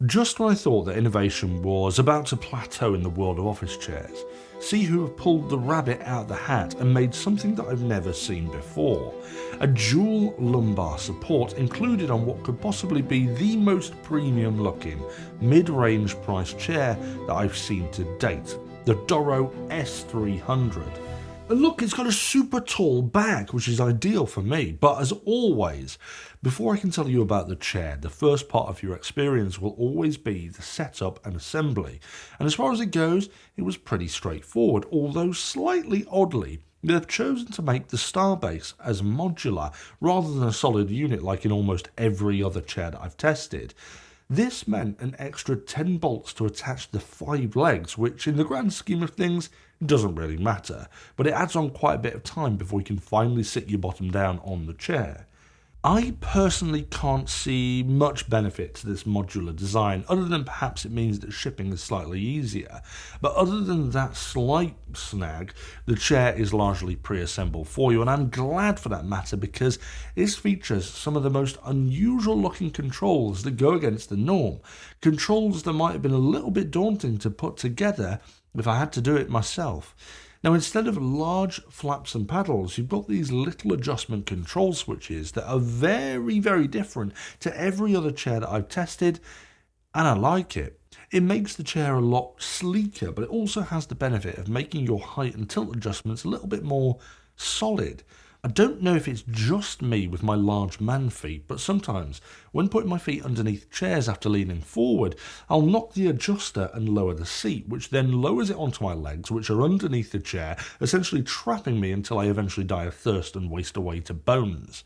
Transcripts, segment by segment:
Just when I thought that innovation was about to plateau in the world of office chairs, Sihoo have pulled the rabbit out of the hat and made something that I've never seen before. A dual lumbar support included on what could possibly be the most premium looking mid-range price chair that I've seen to date, the Doro S300. And look, it's got a super tall back, which is ideal for me. But as always, before I can tell you about the chair, the first part of your experience will always be the setup and assembly. And as far as it goes, it was pretty straightforward, although slightly oddly, they've chosen to make the star base as modular rather than a solid unit like in almost every other chair that I've tested. This meant an extra 10 bolts to attach the 5 legs, which in the grand scheme of things doesn't really matter, but it adds on quite a bit of time before you can finally sit your bottom down on the chair. I personally can't see much benefit to this modular design, other than perhaps it means that shipping is slightly easier. But other than that slight snag, the chair is largely pre-assembled for you, and I'm glad for that matter because this features some of the most unusual looking controls that go against the norm. Controls that might have been a little bit daunting to put together if I had to do it myself. Now, instead of large flaps and paddles, you've got these little adjustment control switches that are very, very different to every other chair that I've tested, and I like it. It makes the chair a lot sleeker, but it also has the benefit of making your height and tilt adjustments a little bit more solid. I don't know if it's just me with my large man feet, but sometimes when putting my feet underneath chairs after leaning forward, I'll knock the adjuster and lower the seat, which then lowers it onto my legs, which are underneath the chair, essentially trapping me until I eventually die of thirst and waste away to bones.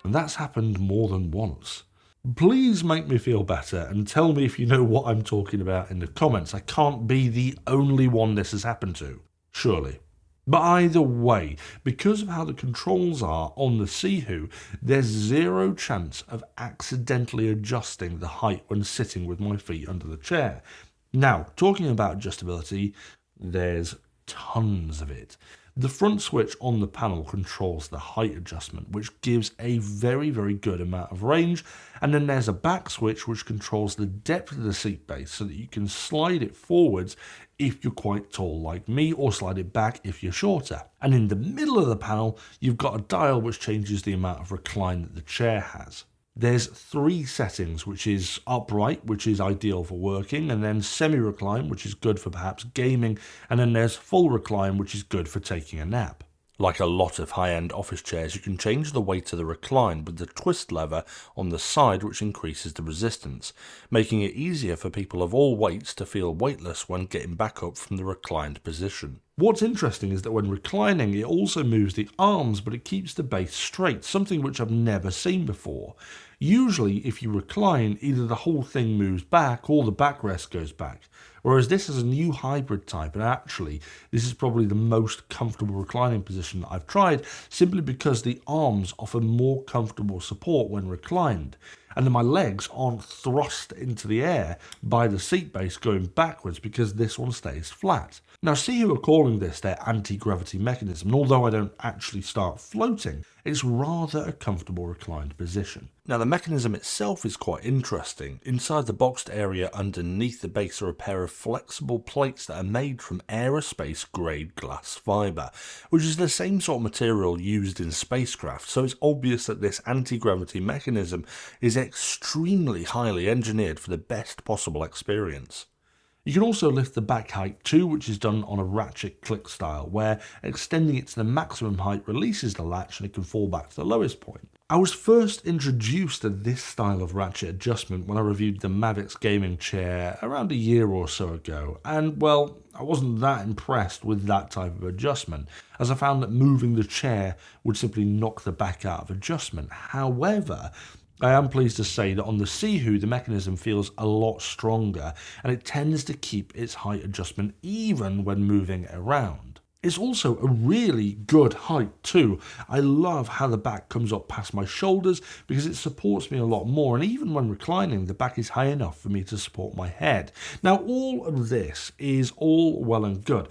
And that's happened more than once. Please make me feel better and tell me if you know what I'm talking about in the comments. I can't be the only one this has happened to, surely. But either way, because of how the controls are on the Sihoo, there's zero chance of accidentally adjusting the height when sitting with my feet under the chair. Now, talking about adjustability, there's tons of it. The front switch on the panel controls the height adjustment, which gives a very, very good amount of range. And then there's a back switch which controls the depth of the seat base so that you can slide it forwards if you're quite tall like me, or slide it back if you're shorter. And in the middle of the panel, you've got a dial which changes the amount of recline that the chair has. There's 3 settings, which is upright, which is ideal for working, and then semi-recline, which is good for perhaps gaming, and then there's full recline, which is good for taking a nap. Like a lot of high-end office chairs, you can change the weight of the recline with the twist lever on the side, which increases the resistance, making it easier for people of all weights to feel weightless when getting back up from the reclined position. What's interesting is that when reclining, it also moves the arms, but it keeps the base straight, something which I've never seen before. Usually, if you recline, either the whole thing moves back or the backrest goes back, whereas this is a new hybrid type, and actually, this is probably the most comfortable reclining position that I've tried, simply because the arms offer more comfortable support when reclined, and then my legs aren't thrust into the air by the seat base going backwards because this one stays flat. Now, Sihoo are calling this their anti-gravity mechanism, and although I don't actually start floating, it's rather a comfortable reclined position. Now, the mechanism itself is quite interesting. Inside the boxed area underneath the base are a pair of flexible plates that are made from aerospace grade glass fibre, which is the same sort of material used in spacecraft, so it's obvious that this anti-gravity mechanism is extremely highly engineered for the best possible experience. You can also lift the back height too, which is done on a ratchet click style, where extending it to the maximum height releases the latch and it can fall back to the lowest point. I was first introduced to this style of ratchet adjustment when I reviewed the Mavics gaming chair around a year or so ago, and well, I wasn't that impressed with that type of adjustment, as I found that moving the chair would simply knock the back out of adjustment. However, I am pleased to say that on the Sihoo, the mechanism feels a lot stronger, and it tends to keep its height adjustment even when moving around. It's also a really good height too. I love how the back comes up past my shoulders because it supports me a lot more, and even when reclining, the back is high enough for me to support my head. Now, all of this is all well and good,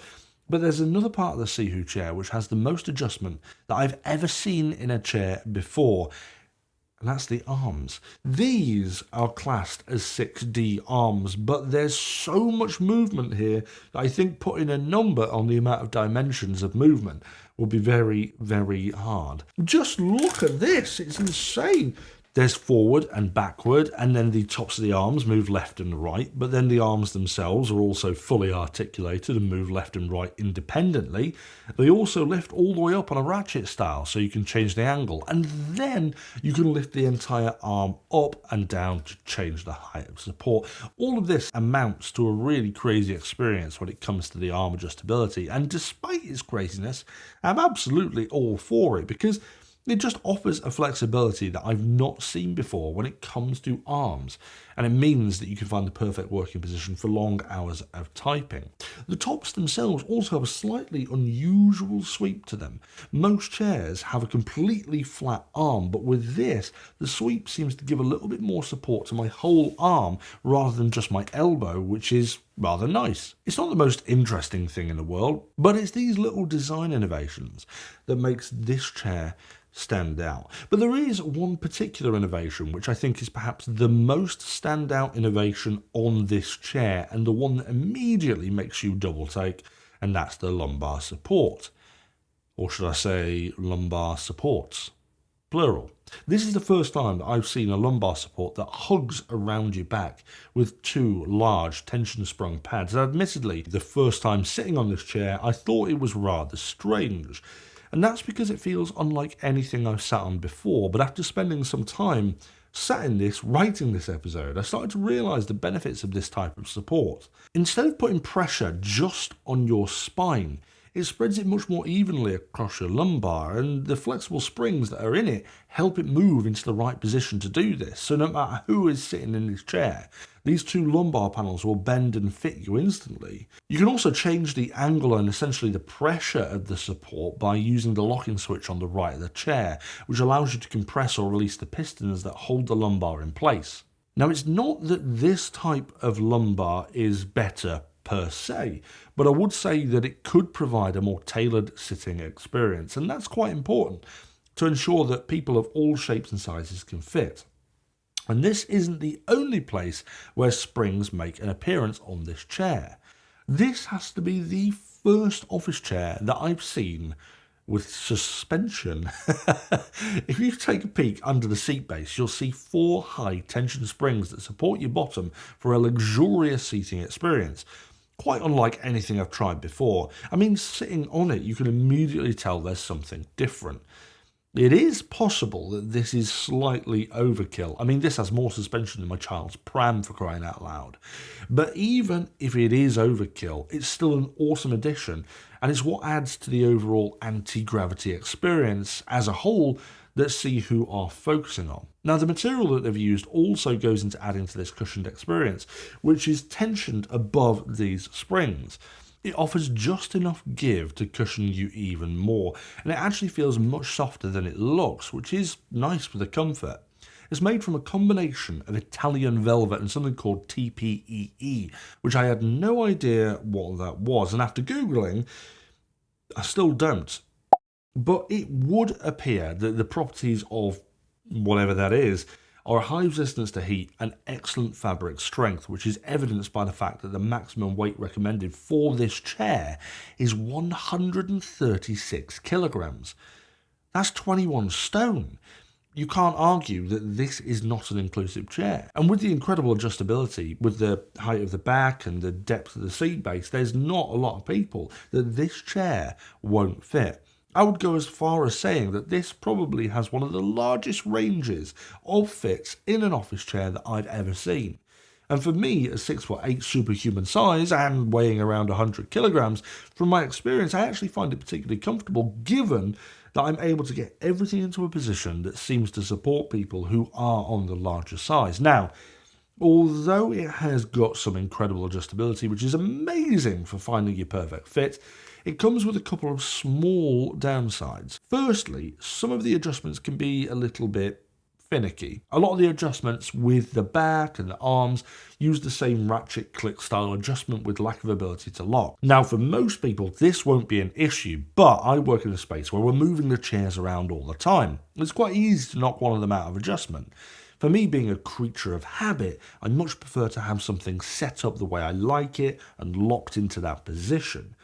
But there's another part of the Sihoo chair which has the most adjustment that I've ever seen in a chair before, and that's the arms. These are classed as 6D arms, but there's so much movement here that I think putting a number on the amount of dimensions of movement will be very, very hard. Just look at this, it's insane. There's forward and backward, and then the tops of the arms move left and right, but then the arms themselves are also fully articulated and move left and right independently. They also lift all the way up on a ratchet style, so you can change the angle, and then you can lift the entire arm up and down to change the height of support. All of this amounts to a really crazy experience when it comes to the arm adjustability, and despite its craziness, I'm absolutely all for it, because it just offers a flexibility that I've not seen before when it comes to arms, and it means that you can find the perfect working position for long hours of typing. The tops themselves also have a slightly unusual sweep to them. Most chairs have a completely flat arm, but with this, the sweep seems to give a little bit more support to my whole arm rather than just my elbow, which is rather nice. It's not the most interesting thing in the world, but it's these little design innovations that makes this chair stand out. But there is one particular innovation which I think is perhaps the most standout innovation on this chair, and the one that immediately makes you double take, and that's the lumbar support. Or should I say lumbar supports? Plural. This is the first time that I've seen a lumbar support that hugs around your back with two large tension sprung pads. And admittedly, the first time sitting on this chair, I thought it was rather strange. And that's because it feels unlike anything I've sat on before, but after spending some time sat in this, writing this episode, I started to realise the benefits of this type of support. Instead of putting pressure just on your spine, it spreads it much more evenly across your lumbar, and the flexible springs that are in it help it move into the right position to do this. So no matter who is sitting in this chair, these two lumbar panels will bend and fit you instantly. You can also change the angle and essentially the pressure of the support by using the locking switch on the right of the chair, which allows you to compress or release the pistons that hold the lumbar in place. Now, it's not that this type of lumbar is better per se, but I would say that it could provide a more tailored sitting experience, and that's quite important to ensure that people of all shapes and sizes can fit. And this isn't the only place where springs make an appearance on this chair. This has to be the first office chair that I've seen with suspension. If you take a peek under the seat base, you'll see 4 high tension springs that support your bottom for a luxurious seating experience. Quite unlike anything I've tried before. I mean, sitting on it, you can immediately tell there's something different. It is possible that this is slightly overkill. I mean, this has more suspension than my child's pram, for crying out loud. But even if it is overkill, it's still an awesome addition, and it's what adds to the overall anti-gravity experience as a whole that Sihoo are focusing on. Now, the material that they've used also goes into adding to this cushioned experience, which is tensioned above these springs. It offers just enough give to cushion you even more, and it actually feels much softer than it looks, which is nice for the comfort. It's made from a combination of Italian velvet and something called TPEE, which I had no idea what that was, and after Googling, I still don't. But it would appear that the properties of whatever that is are high resistance to heat and excellent fabric strength, which is evidenced by the fact that the maximum weight recommended for this chair is 136 kilograms. That's 21 stone. You can't argue that this is not an inclusive chair. And with the incredible adjustability, with the height of the back and the depth of the seat base, there's not a lot of people that this chair won't fit. I would go as far as saying that this probably has one of the largest ranges of fits in an office chair that I've ever seen. And for me, a 6'8" superhuman size and weighing around 100 kilograms, from my experience, I actually find it particularly comfortable given that I'm able to get everything into a position that seems to support people who are on the larger size. Now, although it has got some incredible adjustability, which is amazing for finding your perfect fit, it comes with a couple of small downsides. Firstly, some of the adjustments can be a little bit finicky. A lot of the adjustments with the back and the arms use the same ratchet click style adjustment with lack of ability to lock. Now, for most people, this won't be an issue, but I work in a space where we're moving the chairs around all the time. It's quite easy to knock one of them out of adjustment. For me, being a creature of habit, I much prefer to have something set up the way I like it and locked into that position.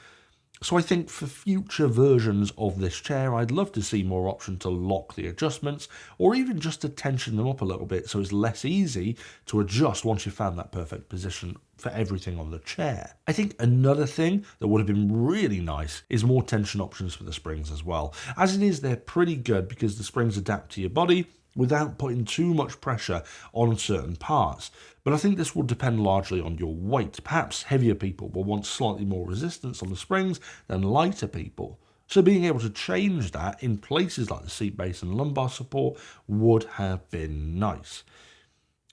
So I think for future versions of this chair, I'd love to see more option to lock the adjustments, or even just to tension them up a little bit so it's less easy to adjust once you've found that perfect position for everything on the chair. I think another thing that would have been really nice is more tension options for the springs as well. As it is, they're pretty good because the springs adapt to your body without putting too much pressure on certain parts. But I think this will depend largely on your weight. Perhaps heavier people will want slightly more resistance on the springs than lighter people. So being able to change that in places like the seat base and lumbar support would have been nice.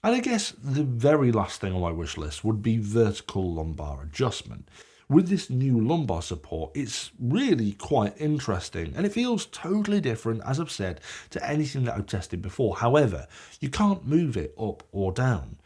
And I guess the very last thing on my wish list would be vertical lumbar adjustment. With this new lumbar support, it's really quite interesting, and it feels totally different, as I've said, to anything that I've tested before. However, you can't move it up or down.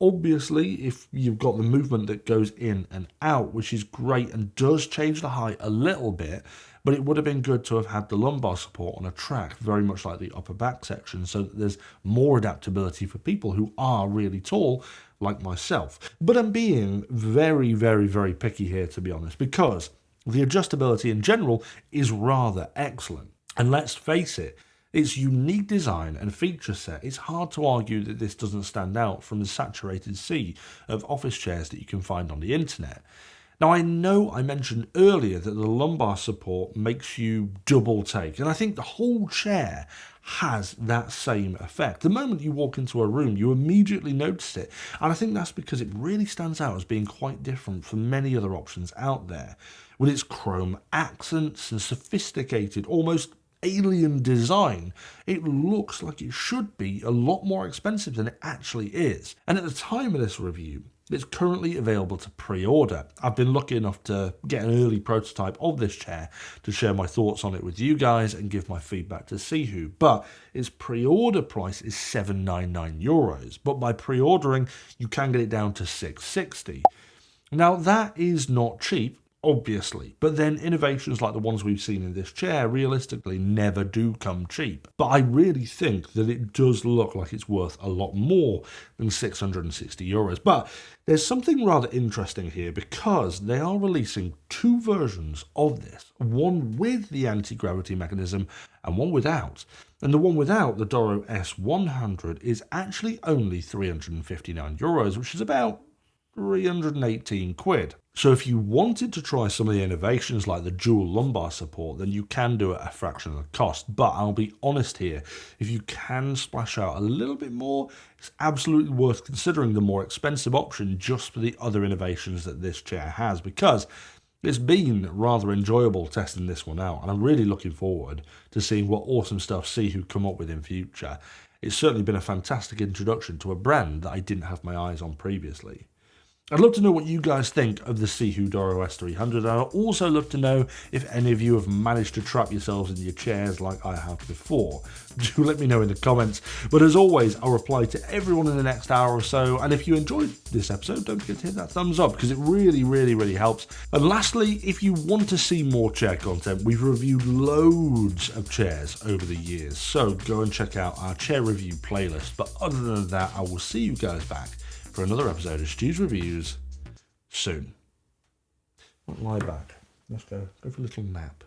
Obviously, if you've got the movement that goes in and out, which is great and does change the height a little bit, but it would have been good to have had the lumbar support on a track, very much like the upper back section, so that there's more adaptability for people who are really tall, like myself. But I'm being very, very, very picky here, to be honest, because the adjustability in general is rather excellent. And let's face it, its unique design and feature set, it's hard to argue that this doesn't stand out from the saturated sea of office chairs that you can find on the internet. Now, I know I mentioned earlier that the lumbar support makes you double take, and I think the whole chair has that same effect. The moment you walk into a room, you immediately notice it, and I think that's because it really stands out as being quite different from many other options out there. With its chrome accents and sophisticated, almost alien design, it looks like it should be a lot more expensive than it actually is. And at the time of this review, it's currently available to pre-order. I've been lucky enough to get an early prototype of this chair to share my thoughts on it with you guys and give my feedback to Sihoo, but its pre-order price is €799, but by pre-ordering you can get it down to €660. Now that is not cheap, obviously, but then innovations like the ones we've seen in this chair realistically never do come cheap. But I really think that it does look like it's worth a lot more than €660. But there's something rather interesting here because they are releasing two versions of this, one with the anti-gravity mechanism and one without. And the one without, the Doro S300, is actually only €359, which is about 318 quid. So if you wanted to try some of the innovations like the dual lumbar support, then you can do it at a fraction of the cost. But I'll be honest here, if you can splash out a little bit more, it's absolutely worth considering the more expensive option just for the other innovations that this chair has, because it's been rather enjoyable testing this one out, and I'm really looking forward to seeing what awesome stuff Sihoo come up with in future. It's certainly been a fantastic introduction to a brand that I didn't have my eyes on previously. I'd love to know what you guys think of the Sihoo Doro S300, and I'd also love to know if any of you have managed to trap yourselves in your chairs like I have before. Do let me know in the comments, but as always, I'll reply to everyone in the next hour or so, and if you enjoyed this episode, don't forget to hit that thumbs up, because it really helps. And lastly, if you want to see more chair content, we've reviewed loads of chairs over the years, so go and check out our chair review playlist. But other than that, I will see you guys back for another episode of STU'S Reviews soon. Lie back. Let's go for a little nap.